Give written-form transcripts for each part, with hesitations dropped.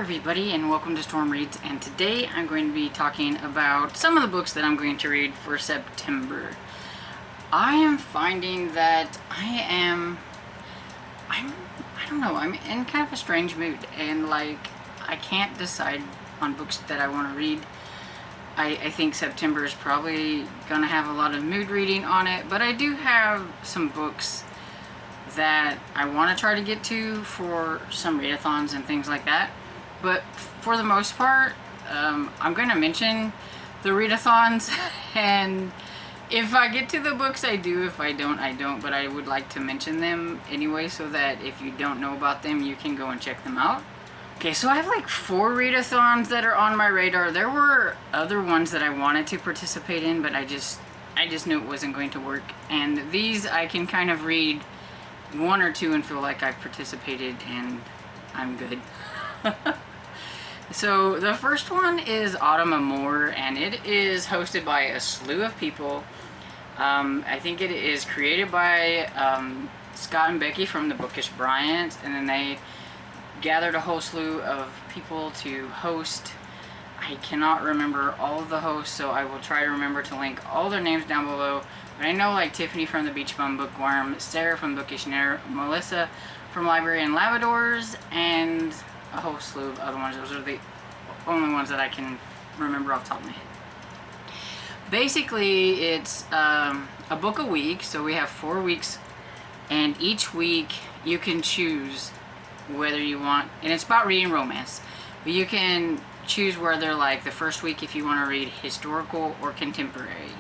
everybody, and welcome to Storm Reads, and today I'm going to be talking about some of the books that I'm going to read for September. I am finding that I don't know, I'm in kind of a strange mood, and I can't decide on books that I want to read. I think September is probably going to have a lot of mood reading on it, but I do have some books that I want to try to get to for some readathons and things like that. But for the most part, I'm going to mention the readathons, and if I get to the books I do, if I don't, I don't, but I would like to mention them anyway so that if you don't know about them, you can go and check them out. Okay, so I have like 4 readathons that are on my radar. There were other ones that I wanted to participate in, but I just knew it wasn't going to work. And these I can kind of read 1 or 2 and feel like I've participated and I'm good. So the first one is Autum, Amour, and it is hosted by a slew of people. I think it is created by Scott and Becky from the Bookish Bryants, and then they gathered a whole slew of people to host. I cannot remember all of the hosts, so I will try to remember to link all their names down below. But I know like Tiffany from the Beachbumbookworm, Sarah from Bookish Knitter, Melissa from Library and Labradors, and a whole slew of other ones. Those are the only ones that I can remember off the top of my head. Basically, it's a book a week, so we have 4 weeks, and each week you can choose whether you want, and it's about reading romance, but you can choose whether like the first week if you want to read historical or contemporary.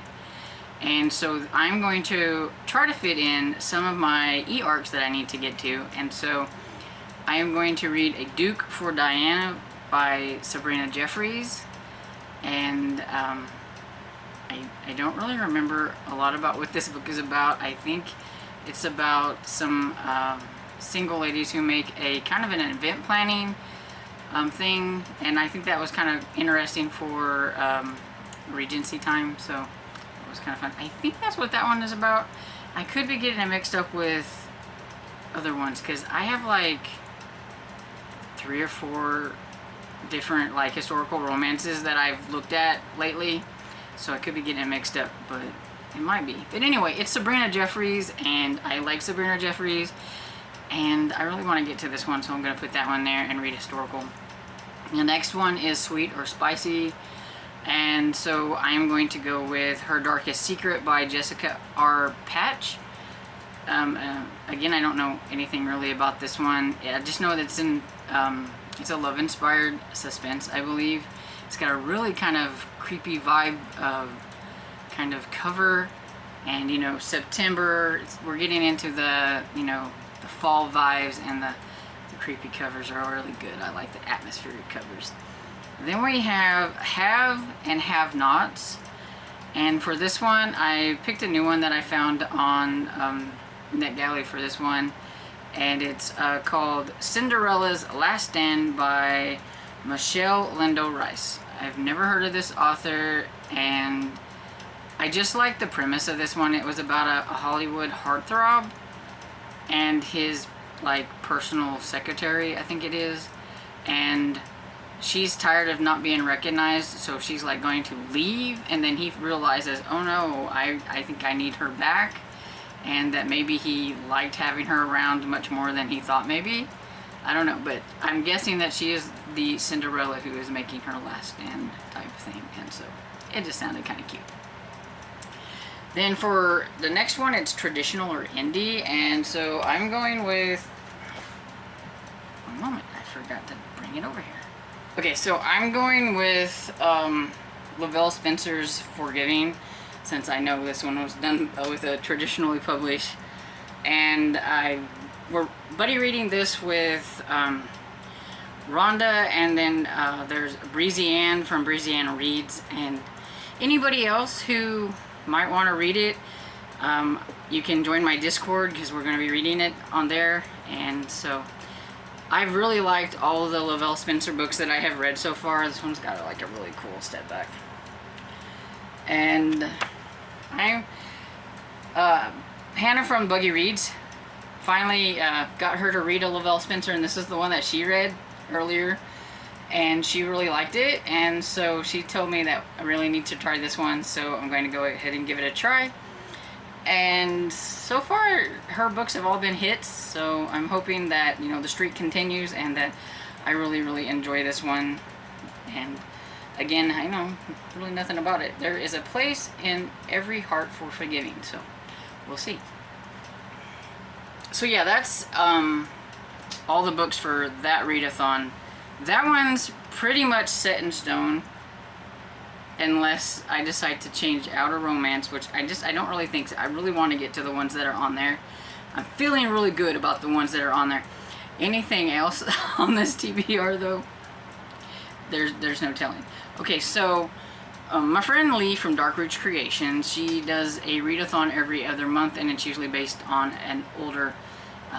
And so I'm going to try to fit in some of my e-arcs that I need to get to, and so I am going to read A Duke for Diana by Sabrina Jeffries, and I don't really remember a lot about what this book is about. I think it's about some single ladies who make a kind of an event planning thing, and I think that was kind of interesting for Regency time, so it was kind of fun. I think that's what that one is about. I could be getting it mixed up with other ones, because I have like 3 or 4 different like historical romances that I've looked at lately, so I could be getting it mixed up, but it might be. But anyway, it's Sabrina Jeffries, and I like Sabrina Jeffries, and I really want to get to this one, so I'm going to put that one there and read historical. The next one is Sweet or Spicy, and so I am going to go with Her Darkest Secret by Jessica R. Patch. Again, I don't know anything really about this one. I just know that it's in it's a love-inspired suspense, I believe. It's got a really kind of creepy vibe kind of cover, and you know, September, we're getting into the, you know, the fall vibes, and the creepy covers are really good. I like the atmospheric covers. Then we have and Have Nots, and for this one I picked a new one that I found on NetGalley for this one, and it's called Cinderella's Last Stand by Michelle Lindo Rice. I've never heard of this author, and I just like the premise of this one. It was about a Hollywood heartthrob and his like personal secretary, I think it is, and she's tired of not being recognized, so she's like going to leave, and then he realizes, oh no, I think I need her back, and that maybe he liked having her around much more than he thought maybe. I don't know, but I'm guessing that she is the Cinderella who is making her last stand type thing, and so it just sounded kind of cute. Then for the next one, it's traditional or indie, and so I'm going with, one moment, I forgot to bring it over here. Okay, so I'm going with Lavelle Spencer's Forgiving, since I know this one was done with a traditionally published, and we're buddy reading this with Rhonda, and then there's Breezy Ann from Breezy Ann Reads, and anybody else who might want to read it, you can join my Discord, because we're going to be reading it on there. And so I've really liked all of the Lavelle Spencer books that I have read so far. This one's got like a really cool step back, and Hannah from Buggy Reads finally got her to read a Lavelle Spencer, and this is the one that she read earlier. and she really liked it, and so she told me that I really need to try this one, so I'm going to go ahead and give it a try. And so far her books have all been hits, so I'm hoping that, you know, the streak continues and that I really enjoy this one. And again, I know really nothing about it. There is a place in every heart for forgiving, so we'll see. So yeah, that's all the books for that readathon. That one's pretty much set in stone, unless I decide to change Outer Romance, which I don't really think so. I really want to get to the ones that are on there. I'm feeling really good about the ones that are on there. Anything else on this TBR though, there's no telling. Okay, so my friend Lee from Dark Ridge Creations, she does a readathon every other month, and it's usually based on an older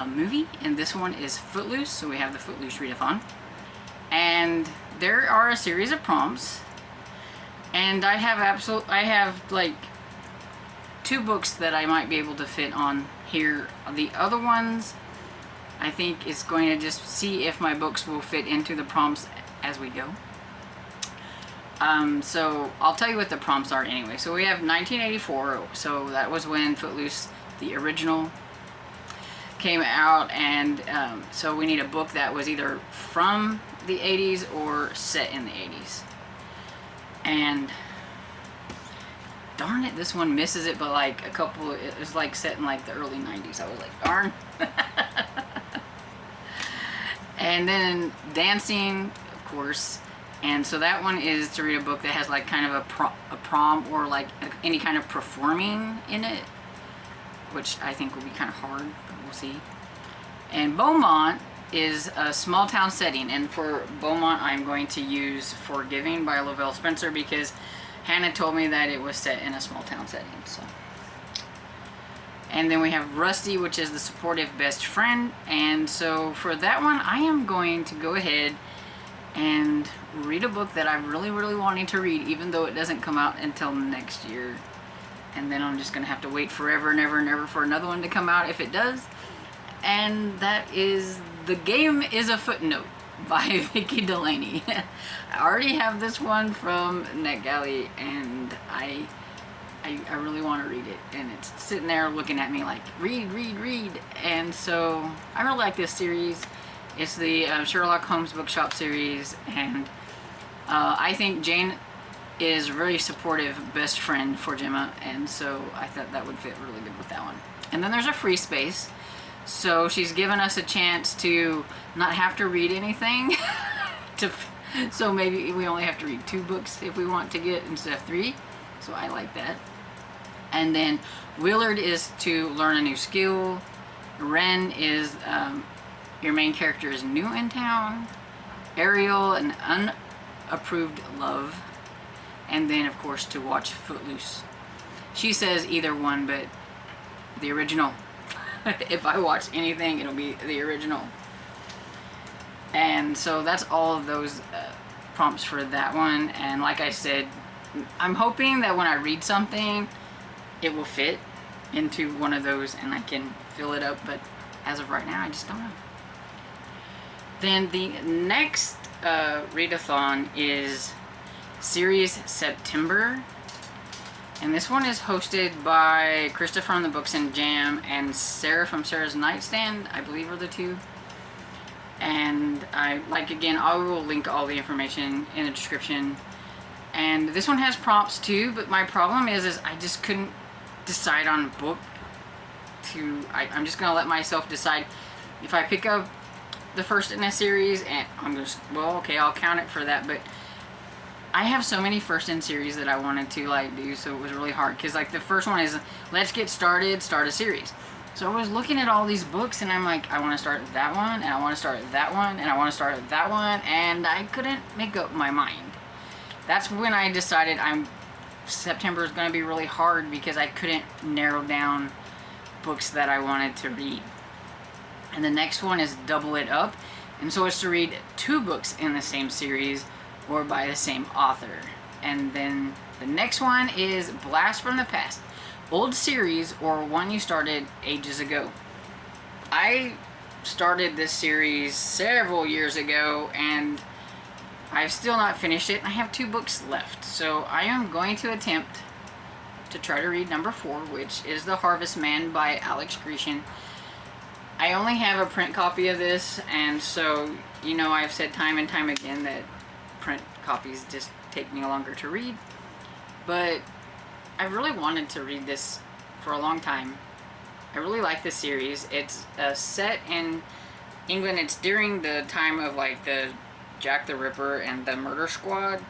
movie, and this one is Footloose, so we have the Footloose Readathon. And there are a series of prompts, and I have like 2 books that I might be able to fit on here. The other ones, I think, is going to just see if my books will fit into the prompts as we go. So I'll tell you what the prompts are anyway. So we have 1984, so that was when Footloose, the original, came out, and so we need a book that was either from the 80s or set in the 80s. And darn it, this one misses it, but like a couple, it was like set in like the early 90s. I was like, darn. And then Dancing, of course. And so that one is to read a book that has like kind of a prom or like any kind of performing in it, which I think will be kind of hard, but we'll see. And Beaumont is a small town setting, and for Beaumont I'm going to use Forgiving by Lavelle Spencer, because Hannah told me that it was set in a small town setting. So, and then we have Rusty, which is the supportive best friend, and so for that one I am going to go ahead and read a book that I'm really wanting to read, even though it doesn't come out until next year. And then I'm just gonna have to wait forever and ever for another one to come out if it does. And that is The Game is a Footnote by Vicky Delaney. I already have this one from NetGalley, and I really want to read it, and it's sitting there looking at me like, read. And so I really like this series. It's the Sherlock Holmes Bookshop series, and I think Jane is a very supportive best friend for Gemma, and so I thought that would fit really good with that one. And then there's a free space, so she's given us a chance to not have to read anything. So maybe we only have to read 2 books if we want to get instead of 3, so I like that. And then Willard is to learn a new skill. Ren is your main character is new in town. Ariel, an unapproved love. And then, of course, to watch Footloose. She says either one, but the original. If I watch anything, it'll be the original. And so that's all of those prompts for that one. And like I said, I'm hoping that when I read something, it will fit into one of those and I can fill it up. But as of right now, I just don't know. Then the next readathon is Series September, and this one is hosted by Krista from the Books and Jam and Sarah from Sarah's Nightstand, I believe are the 2. And I will link all the information in the description. And this one has prompts too, but my problem is I just couldn't decide on a book to. I'm just gonna let myself decide if I pick up the first in a series, and I'm just, well, okay, I'll count it for that, but I have so many first in series that I wanted to like do, so it was really hard, because like the first one is let's get started, start a series. So I was looking at all these books and I'm like, I want to start that one, and I want to start that one, and I want to start that one, and I couldn't make up my mind. That's when I decided September is going to be really hard, because I couldn't narrow down books that I wanted to read. And the next one is Double It Up, and so it's to read 2 books in the same series or by the same author. And then the next one is Blast from the Past, old series or one you started ages ago. I started this series several years ago, and I've still not finished it. I have 2 books left. So I am going to attempt to try to read number 4, which is The Harvest Man by Alex Grecian. I only have a print copy of this, and so, you know, I've said time and time again that print copies just take me longer to read. But I really wanted to read this for a long time. I really like this series. It's set in England. It's during the time of like the Jack the Ripper and the Murder Squad.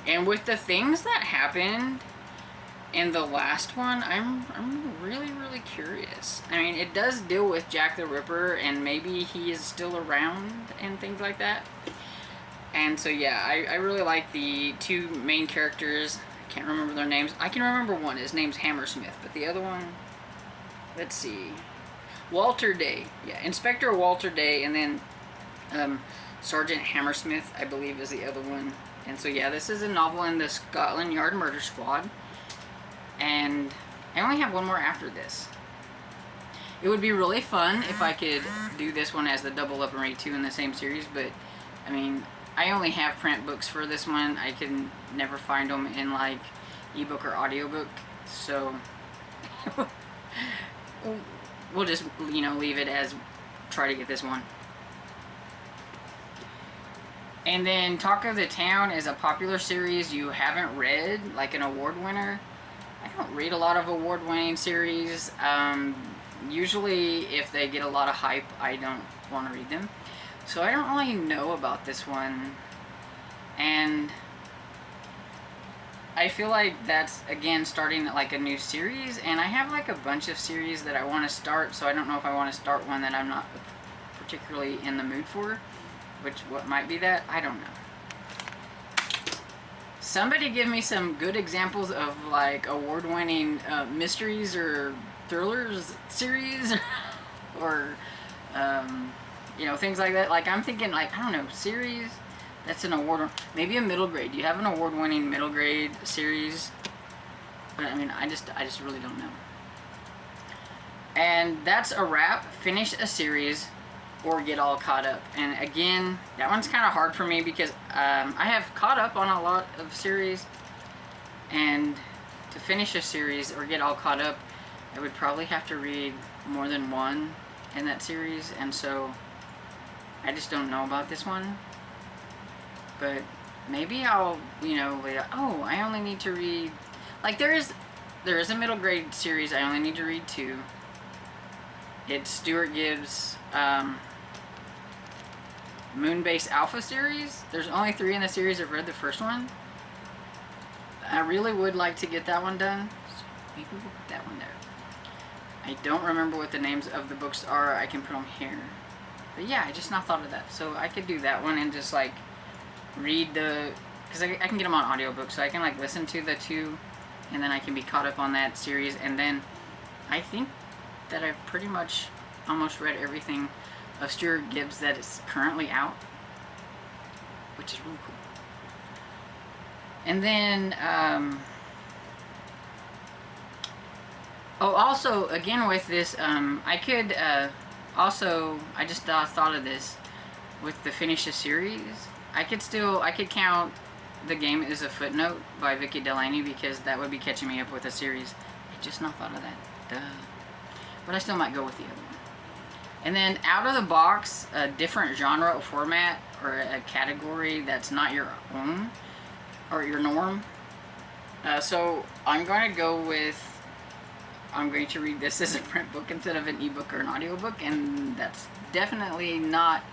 And with the things that happened in the last one, I'm really curious. I mean, it does deal with Jack the Ripper, and maybe he is still around and things like that. And so yeah, I really like the 2 main characters. I can't remember their names. I can remember one. His name's Hammersmith, but the other one, let's see, Walter Day. Yeah, Inspector Walter Day, and then Sergeant Hammersmith, I believe, is the other one. And so yeah, this is a novel in the Scotland Yard Murder Squad. And I only have one more after this. It would be really fun if I could do this one as the double up and read 2 in the same series, but I mean, I only have print books for this one. I can never find them in like ebook or audiobook, so we'll just, you know, leave it as try to get this one. And then Talk of the Town is a popular series you haven't read, like an award winner. I don't read a lot of award-winning series. Usually if they get a lot of hype, I don't want to read them. So I don't really know about this one. And I feel like that's, again, starting like a new series. And I have like a bunch of series that I want to start, so I don't know if I want to start one that I'm not particularly in the mood for. What might be that? I don't know. Somebody give me some good examples of like award-winning mysteries or thrillers series or you know, things like that. Like I'm thinking like, I don't know, series that's an award, maybe a middle grade. Do you have an award-winning middle grade series? But I mean, I just really don't know. And that's a wrap. Finish a series or get all caught up. And again, that one's kind of hard for me because I have caught up on a lot of series, and to finish a series or get all caught up, I would probably have to read more than one in that series, and so I just don't know about this one. But maybe I'll, you know, oh, I only need to read, like there is a middle grade series I only need to read 2. It's Stuart Gibbs' Moonbase Alpha series. There's only 3 in the series. I've read the first one. I really would like to get that one done, so maybe we'll put that one there. I don't remember what the names of the books are. I can put them here. But yeah, I just not thought of that. So I could do that one and just like read the, because I can get them on audiobook, so I can like listen to the 2 and then I can be caught up on that series. And then I think that I've pretty much almost read everything of Stuart Gibbs that is currently out, which is really cool. And then oh, also again with this, I could also, I just thought of this with the finish a series. I could count The Game Is a Footnote by Vicky Delaney, because that would be catching me up with a series. I just not thought of that. Duh. But I still might go with the other one. And then Out of the Box, a different genre or format or a category that's not your own or your norm. So I'm going to go with, I'm going to read this as a print book instead of an ebook or an audiobook, and that's definitely not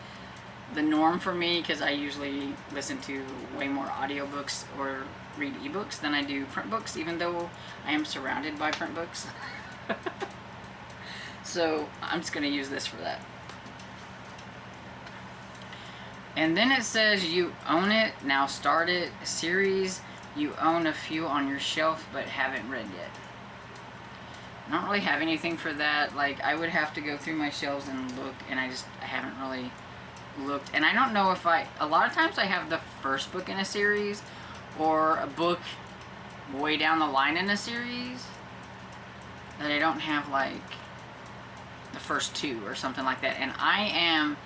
the norm for me, because I usually listen to way more audiobooks or read ebooks than I do print books, even though I am surrounded by print books. So I'm just going to use this for that. And then it says you own it, now start it, a series you own a few on your shelf but haven't read yet. I don't really have anything for that. Like, I would have to go through my shelves and look, and I haven't really looked. And I don't know if a lot of times I have the first book in a series or a book way down the line in a series that I don't have like the first 2 or something like that. And I am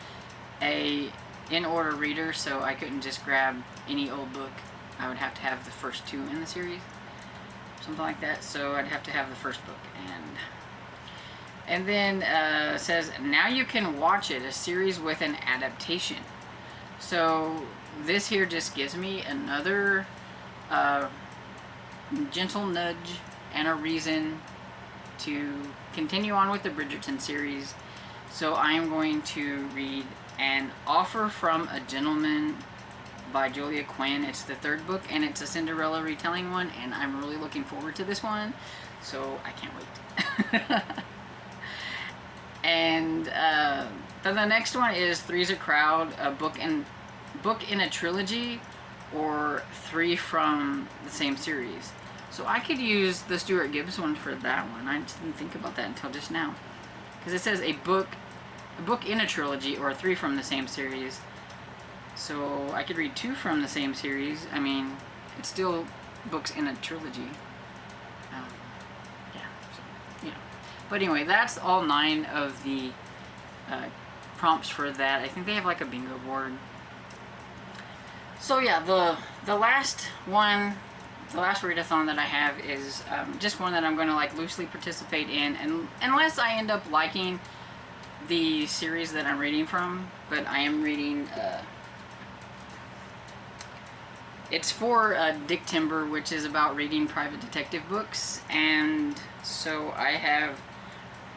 a in order reader, so I couldn't just grab any old book. I would have to have the first 2 in the series, something like that. So I'd have to have the first book, and then it says now you can watch it, a series with an adaptation. So this here just gives me another gentle nudge and a reason to continue on with the Bridgerton series. So I am going to read An Offer from a Gentleman by Julia Quinn. It's the 3rd book, and it's a Cinderella retelling one, and I'm really looking forward to this one, so I can't wait. And then the next one is Three's a Crowd, a book in a trilogy, or 3 from the same series. So I could use the Stuart Gibbs one for that one. I just didn't think about that until just now, because it says a book in a trilogy, or 3 from the same series. So I could read 2 from the same series. I mean, it's still books in a trilogy. Yeah, so, but anyway, that's all 9 of the prompts for that. I think they have like a bingo board. So yeah, the last one, the last readathon that I have is just one that I'm going to like loosely participate in, and unless I end up liking the series that I'm reading from. But I am reading it's for Dicktember, which is about reading private detective books, and so I have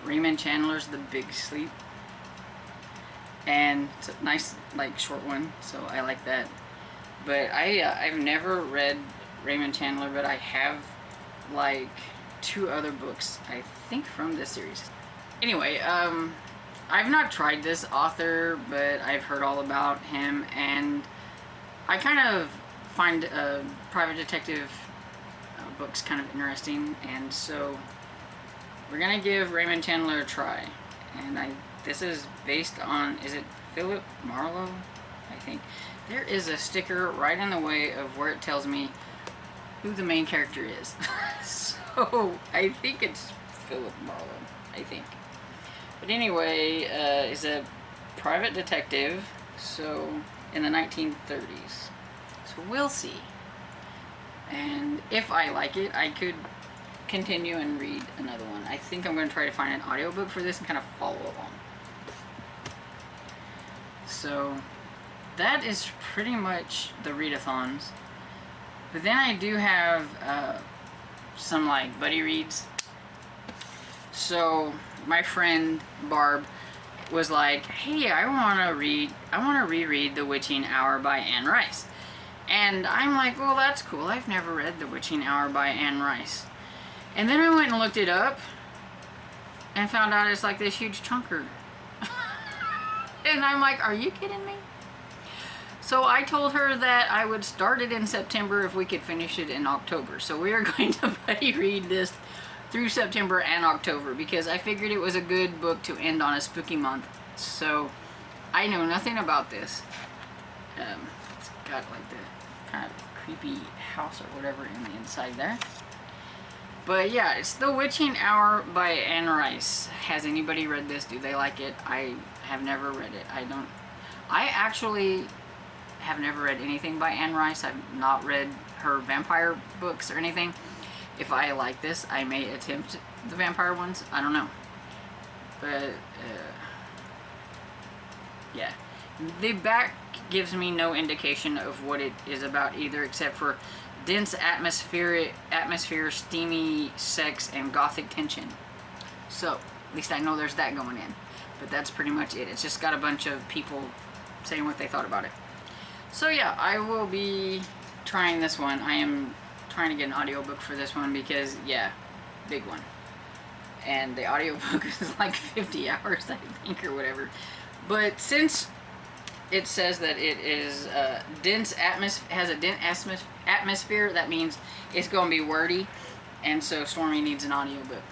Raymond Chandler's The Big Sleep, and it's a nice like short one, so I like that. But I've never read Raymond Chandler, but I have like 2 other books, I think, from this series. Anyway, I've not tried this author, but I've heard all about him, and I kind of find private detective books kind of interesting, and so we're gonna give Raymond Chandler a try. And this is based on, is it Philip Marlowe? I think. There is a sticker right in the way of where it tells me who the main character is. So I think it's Philip Marlowe, I think. But anyway, is a private detective, so in the 1930s. So we'll see. And if I like it, I could continue and read another one. I think I'm going to try to find an audiobook for this and kind of follow along. So that is pretty much the readathons. But then I do have some like buddy reads. So my friend Barb was like, hey, I want to reread The Witching Hour by Anne Rice. And I'm like, well, that's cool. I've never read The Witching Hour by Anne Rice. And then I went and looked it up and found out it's like this huge chunker. And I'm like, are you kidding me? So I told her that I would start it in September if we could finish it in October. So we are going to buddy read this through September and October, because I figured it was a good book to end on a spooky month. So I know nothing about this. It's got like the kind of creepy house or whatever in the inside there. But yeah, it's The Witching Hour by Anne Rice. Has anybody read this? Do they like it? I have never read it. I actually have never read anything by Anne Rice. I've not read her vampire books or anything. If I like this, I may attempt the vampire ones. I don't know. But, yeah. The back gives me no indication of what it is about either, except for dense atmosphere, steamy sex, and gothic tension. So, at least I know there's that going in. But that's pretty much it. It's just got a bunch of people saying what they thought about it. So yeah, I will be trying this one. I am trying to get an audiobook for this one because, yeah, big one. And the audiobook is like 50 hours, I think, or whatever. But since it says that it is has a dense atmosphere, that means it's going to be wordy. And so Stormy needs an audiobook.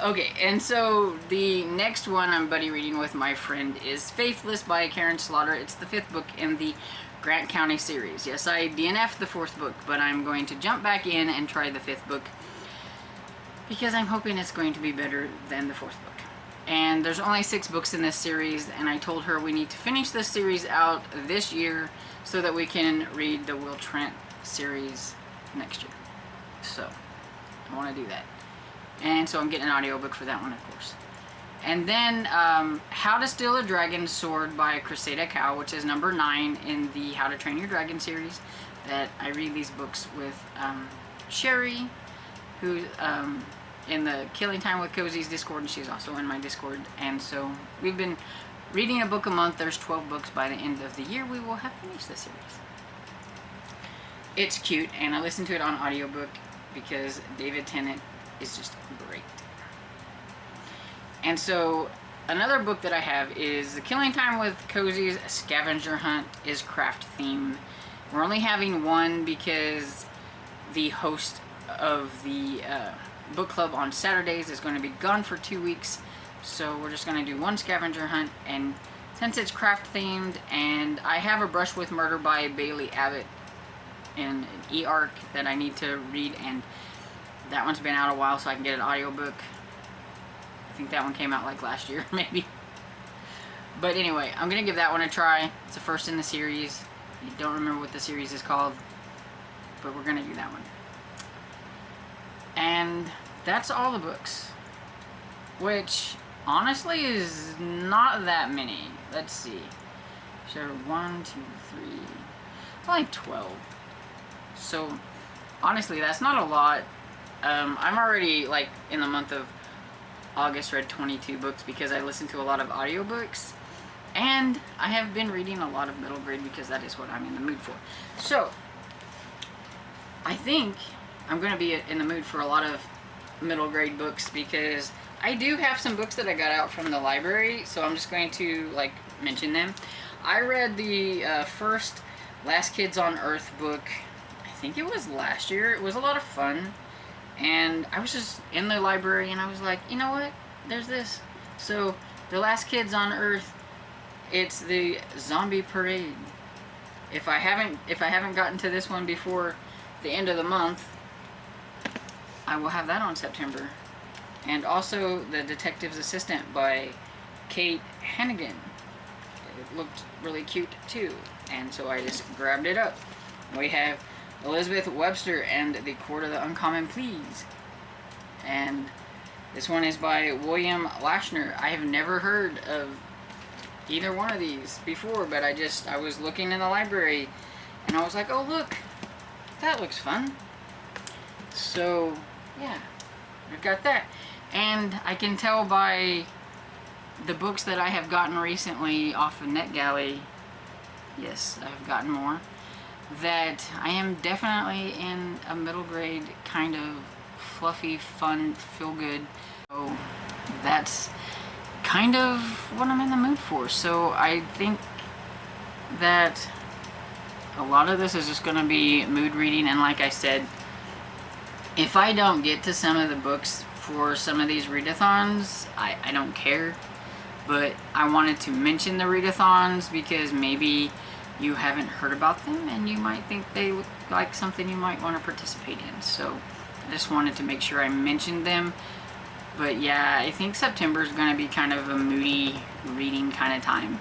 Okay, and so the next one I'm buddy reading with my friend is Faithless by Karen Slaughter. It's the 5th book in the Grant County series. Yes, I DNF'd the 4th book, but I'm going to jump back in and try the 5th book because I'm hoping it's going to be better than the 4th book. And there's only 6 books in this series, and I told her we need to finish this series out this year so that we can read the Will Trent series next year. So I want to do that. And so I'm getting an audiobook for that one, of course. And then How to Steal a Dragon's Sword by Cressida Cow, which is number 9 in the How to Train Your Dragon series. That I read these books with Sherry, who's in the Killing Time with Cozy's Discord, and she's also in my Discord. And so we've been reading a book a month. There's 12 books. By the end of the year we will have finished the series. It's cute, and I listened to it on audiobook because David Tennant is just great. And so another book that I have is The Killing Time with Cozy's Scavenger Hunt is craft themed. We're only having one because the host of the book club on Saturdays is going to be gone for 2 weeks, so we're just going to do one scavenger hunt. And since it's craft themed, and I have A Brush with Murder by Bailey Abbott in an e-arc that I need to read, and that one's been out a while so I can get an audiobook. I think that one came out like last year maybe. But anyway, I'm going to give that one a try. It's the first in the series. I don't remember what the series is called, but we're going to do that one. And that's all the books, which honestly is not that many. Let's see. So 1, 2, 3, like 12. So honestly, that's not a lot. I'm already like in the month of August read 22 books because I listen to a lot of audiobooks, and I have been reading a lot of middle grade because that is what I'm in the mood for. So I think I'm going to be in the mood for a lot of middle grade books because I do have some books that I got out from the library, so I'm just going to like mention them. I read the first Last Kids on Earth book, I think it was last year. It was a lot of fun, and I was just in the library and I was like, you know what, there's this. So The Last Kids on Earth, it's the zombie parade. If I haven't gotten to this one before the end of the month, I will have that on September. And also The Detective's Assistant by Kate Hannigan. It looked really cute too, and so I just grabbed it up. We have Elizabeth Webster and the Court of the Uncommon Pleas, and this one is by William Lashner. I have never heard of either one of these before, but I was looking in the library and I was like, oh look, that looks fun. So yeah, I've got that. And I can tell by the books that I have gotten recently off of NetGalley, yes, I've gotten more, that I am definitely in a middle grade kind of fluffy, fun, feel good. So that's kind of what I'm in the mood for. So I think that a lot of this is just going to be mood reading, and like I said, if I don't get to some of the books for some of these readathons, I don't care. But I wanted to mention the readathons because maybe you haven't heard about them and you might think they look like something you might want to participate in. So I just wanted to make sure I mentioned them. But yeah, I think September is going to be kind of a moody reading kind of time.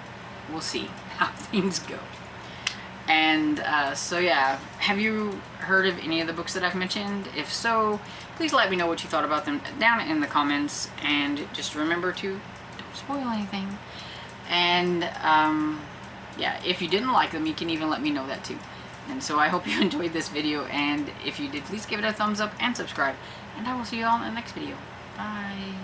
We'll see how things go. And so yeah, have you heard of any of the books that I've mentioned? If so, please let me know what you thought about them down in the comments, and just remember to don't spoil anything. And yeah, if you didn't like them, you can even let me know that too. And so I hope you enjoyed this video, and if you did, please give it a thumbs up and subscribe, and I will see you all in the next video. Bye.